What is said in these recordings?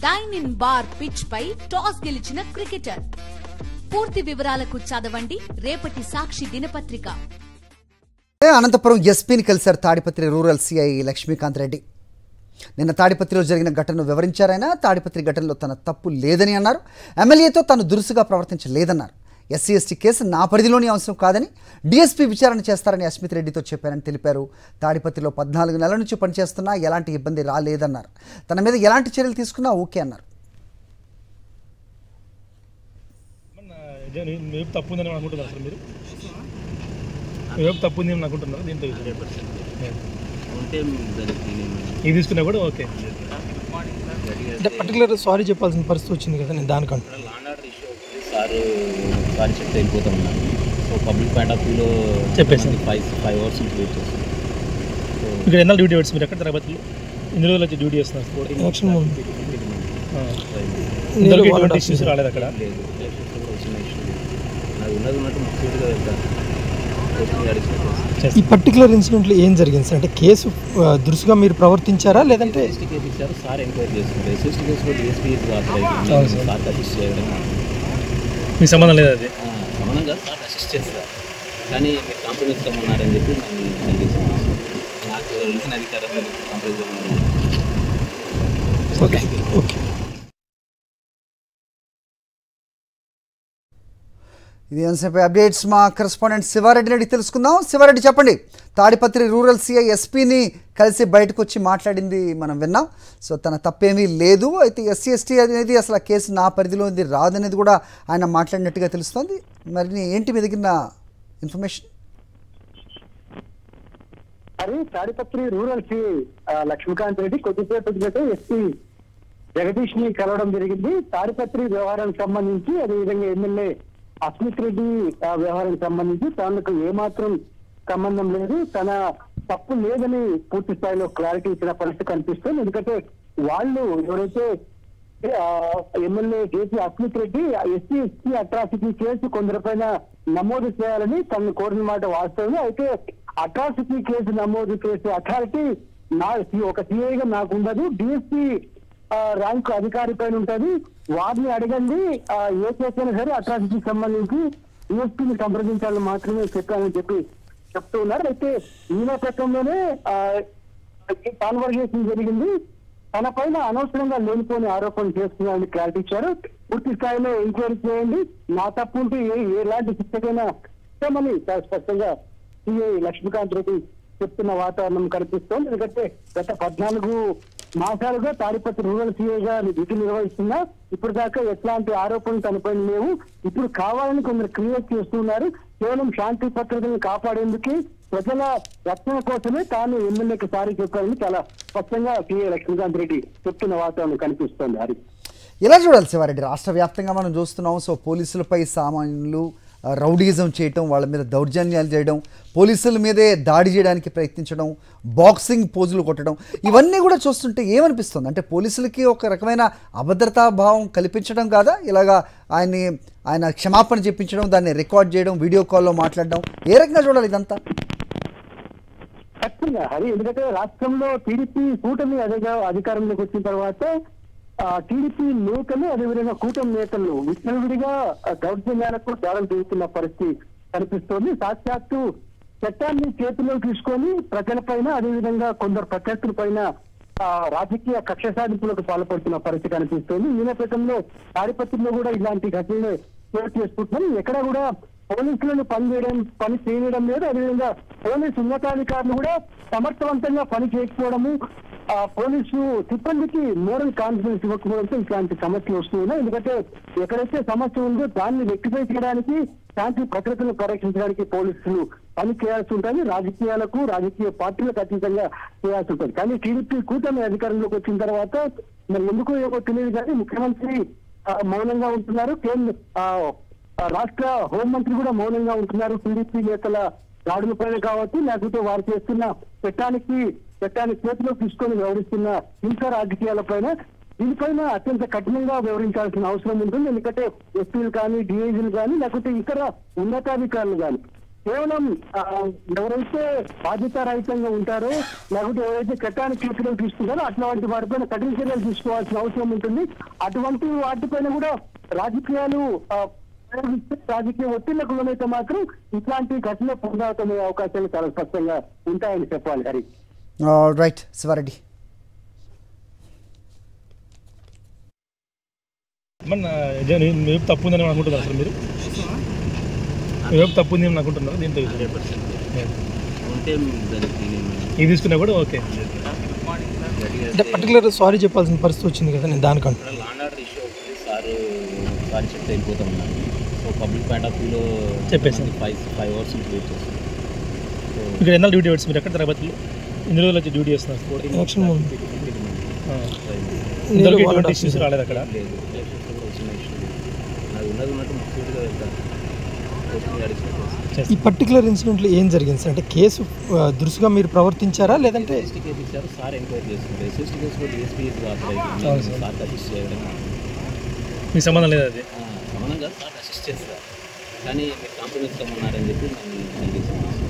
Dyne ఇన్ బార్ pitch పై టాస్ గెలిచిన క్రికెటర్. పూర్తి వివరాలకు చదవండి రేపటి సాక్షి దినపత్రిక. అనంతపురం ఎస్పీని కలిశారు తాడిపత్రి రూరల్ సిఐ లక్ష్మీకాంత్ రెడ్డి. నిన్న తాడిపత్రిలో జరిగిన ఘటనను వివరించారైనా తాడిపత్రి ఘటనలో తన తప్పు లేదని అన్నారు. ఎమ్మెల్యేతో తాను దురుసుగా ప్రవర్తించలేదన్నారు. ఎస్సీ ఎస్టీ కేసు నా పరిధిలోని అంశం కాదని డీఎస్పీ విచారణ చేస్తారని అస్మిత్ రెడ్డితో చెప్పారని తెలిపారు. తాడిపత్రిలో 14 నెలల నుంచి పనిచేస్తున్నా ఎలాంటి ఇబ్బంది రాలేదన్నారు. తన మీద ఎలాంటి చర్యలు తీసుకున్నా ఓకే అన్నారు. తీసుకున్నా కూడా ఓకే అంటే పర్టికులర్ సారీ చెప్పాల్సిన పరిస్థితి వచ్చింది కదా. నేను దానికంటే సారీ చెప్తే వెళ్ళిపోతాం ఉన్నాను. సో పబ్లిక్ పాయింట్ ఆఫ్ వ్యూలో చెప్పేసి 5 అవర్స్ నుంచి వెయిట్ చేస్తాను. ఇక్కడ ఎన్నాళ్ళు డ్యూటీ పెట్టి మీరు ఎక్కడ తిరుపతిలో ఎన్ని రోజులు వచ్చి డ్యూటీ చేస్తున్నారు? ఇష్యూస్ రాలేదు అక్కడ? లేదు, ఎలక్షన్స్ వచ్చిన ఇష్యూ నాకు ఉన్నట్టు ముఖ్యంగా వెళ్తాను. ఈ పర్టికులర్ ఇన్సిడెంట్లో ఏం జరిగింది సార్? అంటే కేసు దురుసుగా మీరు ప్రవర్తించారా లేదంటే ఎస్టీ కేసు ఇచ్చారు, సార్ ఎంక్వైరీ చేస్తున్నారు. ఎస్ఎస్టీ కేసు కూడా డిఎస్పీ సార్ అసిస్ట్ చేయడం మీ సంబంధం లేదు. అది సంబంధం కాదు, సార్ అసిస్ట్ చేస్తారు. కానీ మీరు కాంప్రమైజ్ కమ్మన్నారని చెప్పి నాకు తెలిసిన అధికారులు కాంప్రమైజ్ కమ్మన్నారు. Okay okay. ఇది అంశంపై అప్డేట్స్ మా కరెస్పాండెంట్ శివారెడ్డి రెడ్డి తెలుసుకుందాం. శివారెడ్డి చెప్పండి, తాడిపత్రి రూరల్ సిఐ ఎస్పీని కలిసి బయటకు వచ్చి మాట్లాడింది మనం విన్నాం. సో తన తప్పేమీ లేదు, అయితే ఎస్సీ ఎస్టీ అనేది అసలు ఆ కేసు నా పరిధిలో రాదనేది కూడా ఆయన మాట్లాడినట్టుగా తెలుస్తోంది. మరి ఏంటి మీ దగ్గర ఇన్ఫర్మేషన్? అది తాడిపత్రి రూరల్ సిఐ లక్ష్మీకాంత్ రెడ్డి కొద్దిసేపు క్రితం ఎస్పీ జగదీష్ ని కలవడం జరిగింది. తాడిపత్రి వ్యవహారానికి సంబంధించి అదేవిధంగా ఎమ్మెల్యే అస్మిత్ రెడ్డి వ్యవహారానికి సంబంధించి తనకు ఏమాత్రం సంబంధం లేదు, తన తప్పు లేదని పూర్తి స్థాయిలో క్లారిటీ ఇచ్చిన పరిస్థితి కనిపిస్తుంది. ఎందుకంటే వాళ్ళు ఎవరైతే MLA JP Asmit Reddy SC ST atrocity case కొందరిపైన నమోదు చేయాలని తనను కోరిన మాట వాస్తవమే. అయితే అట్రాసిటీ కేసు నమోదు చేసే అథారిటీ ఒక సిఐగా నాకు ఉండదు, డిఎస్పీ ర్యాంకు అధికారి పైన ఉంటుంది. వారిని అడగండి, ఏ కేసైనా సరే అట్రాసిటీకి సంబంధించి డిఎస్పీని సంప్రదించాలని మాత్రమే చెప్పానని చెప్పి చెప్తూ ఉన్నారు. అయితే ఈ నేపథ్యంలోనే కాన్వర్జేషన్ జరిగింది. తన పైన అనవసరంగా లేనిపోని ఆరోపణలు చేస్తున్నారని క్లారిటీ ఇచ్చారు. పూర్తి స్థాయిలో ఎంక్వైరీ చేయండి, నా తప్పు ఉంటే ఎలాంటి శిక్షకైనా ఇస్తామని స్పష్టంగా సిఐ లక్ష్మీకాంత్ రెడ్డి చెప్తున్న వాతావరణం కనిపిస్తోంది. ఎందుకంటే గత 14 మాసాలుగా తాడిపత్రి రూరల్ సిఐగా డ్యూటీ నిర్వహిస్తున్నా ఇప్పుడు దాకా ఎట్లాంటి ఆరోపణలు తనపైన లేవు. ఇప్పుడు కావాలని కొందరు క్రియేట్ చేస్తున్నారు. కేవలం శాంతి భద్రతను కాపాడేందుకు ప్రజల రక్షణ కోసమే తాను ఎమ్మెల్యేకి సారీ చెప్పారని చాలా స్పష్టంగా సిఐ లక్ష్మీకాంత్ రెడ్డి చెప్తున్న వాతావరణం కనిపిస్తోంది. హరి, ఎలా చూడాలి శివారెడ్డి? రాష్ట్ర వ్యాప్తంగా మనం చూస్తున్నాం. సో పోలీసులపై సామాన్యులు రౌడీజం చేయటం, వాళ్ళ మీద దౌర్జన్యాలు చేయడం, పోలీసుల మీదే దాడి చేయడానికి ప్రయత్నించడం, బాక్సింగ్ పోజులు కొట్టడం, ఇవన్నీ కూడా చూస్తుంటే ఏమనిపిస్తుంది అంటే పోలీసులకి ఒక రకమైన అభద్రతా భావం కల్పించడం కాదా? ఇలాగా ఆయన క్షమాపణ చెప్పించడం, దాన్ని రికార్డ్ చేయడం, వీడియో కాల్లో మాట్లాడడం, ఏ రకంగా చూడాలి ఇదంతా? ఖచ్చితంగా హరి, ఎందుకంటే రాష్ట్రంలో టీడీపీ కూటమి అధికారంలోకి వచ్చిన తర్వాత టీడీపీ నేతలు అదేవిధంగా కూటమి నేతలు విచ్చలవిడిగా దౌర్జన్యాలకు దాడులు చేస్తున్న పరిస్థితి కనిపిస్తోంది. సాక్షాత్తు చట్టాన్ని చేతిలో తీసుకొని ప్రజలపైన అదేవిధంగా కొందరు ప్రత్యర్థుల పైన రాజకీయ కక్ష సాధింపులకు పాల్పడుతున్న పరిస్థితి కనిపిస్తోంది. ఈ నేపథ్యంలో తాడిపత్రిలో కూడా ఇలాంటి ఘటనలు చోటు చేసుకుంటున్నారు. ఎక్కడ కూడా పోలీసులను పని చేయడం లేదు. అదేవిధంగా పోలీసు ఉన్నతాధికారులు కూడా సమర్థవంతంగా పని చేయకపోవడము, పోలీసు సిబ్బందికి మోరల్ కాన్ఫిడెన్స్ ఇవ్వకపోవడంతో ఇట్లాంటి సమస్యలు వస్తున్నాయి. ఎందుకంటే ఎక్కడైతే సమస్య ఉందో దాన్ని రెక్టిఫై చేయడానికి, శాంతి భద్రతను పరీక్షించడానికి పోలీసులు పని చేయాల్సి ఉంటుంది. రాజకీయాలకు, రాజకీయ పార్టీలకు అతీతంగా చేయాల్సి ఉంటుంది. కానీ టీడీపీ కూటమి అధికారంలోకి వచ్చిన తర్వాత మరి ఎందుకో ఏమో తెలియదు కానీ ముఖ్యమంత్రి మౌనంగా ఉంటున్నారు. రాష్ట్ర హోంమంత్రి కూడా మౌనంగా ఉంటున్నారు. టీడీపీ నేతల దాడులపైన కావచ్చు, లేకపోతే వారు చేస్తున్న చట్టాన్ని చేతిలో తీసుకొని వ్యవహరిస్తున్న హింస రాజకీయాలపైన, దీనిపైన అత్యంత కఠినంగా వ్యవహరించాల్సిన అవసరం ఉంటుంది. ఎందుకంటే ఎస్పీలు కానీ, డిఐజీలు కానీ, లేకపోతే ఇతర ఉన్నతాధికారులు కానీ కేవలం ఎవరైతే బాధ్యతారహితంగా ఉంటారో లేకపోతే ఎవరైతే చట్టానికి చర్యలు తీసుకుంటారో అట్లాంటి వాటిపైన కఠిన చర్యలు తీసుకోవాల్సిన అవసరం ఉంటుంది. అటువంటి వాటిపైన కూడా రాజకీయాలు రాజకీయ ఒత్తిళ్లకు లోనైతే మాత్రం ఇట్లాంటి ఘటన పునరావృతమయ్యే అవకాశాలు చాలా స్పష్టంగా ఉంటాయని చెప్పాలి. హరి రైట్ శివారెడ్డి. వైపు తప్పు ఉందని అనుకుంటున్నారు అసలు మీరు? వైపు తప్పు ఉంది అని అనుకుంటున్నారు దీంట్లో? 100% ఇది తీసుకున్నా కూడా ఓకే. అంటే పర్టికులర్ సారీ చెప్పాల్సిన పరిస్థితి వచ్చింది కదా, నేను దానికంటే లాండ్ ఆర్డర్ ఇష్యూ అవుతుంది సారీ చెప్తే వెళ్ళిపోతా ఉన్నాను. సో పబ్లిక్ పాయింట్ ఆఫ్ వ్యూలో చెప్పేసి 5 hours నుంచి వెయిట్ చేస్తాను. ఇక్కడ ఎన్నాళ్ళు డ్యూటీ పెట్టు మీరు? ఎక్కడ తిరుపతిలో ఎన్ని రోజులు వచ్చి డ్యూటీ చేస్తున్నారు? ఎలక్షన్ ఇష్యూస్ రాలేదు అక్కడ? లేదు, ఎలక్షన్స్ కూడా వచ్చిన ఇష్యూ అది ఉన్నట్టు ముఖ్యంగా వెళ్తాను. ఈ పర్టికులర్ ఇన్సిడెంట్లో ఏం జరిగింది సార్? అంటే కేసు దురుసుగా మీరు ప్రవర్తించారా లేదంటే? ఎస్టీ కేసు ఇచ్చారు సార్, ఎంక్వైరీ చేస్తున్నారు. ఎస్ఎస్టీ కేసు కూడా డిఎస్పీ సార్ అసిస్ట్ చేయడం మీకు సంబంధం లేదు? అది సంబంధం కాదు, సార్ అసిస్ట్ చేస్తారు. కానీ మీరు కాంప్రమైజ్ కమ్మన్నారని చెప్పి నన్ను చేస్తున్నాను.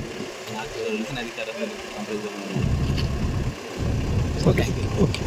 నాకు తెలిసిన అధికారం కాంప్రమైజ్ కమ్మన్నారు. Okay okay.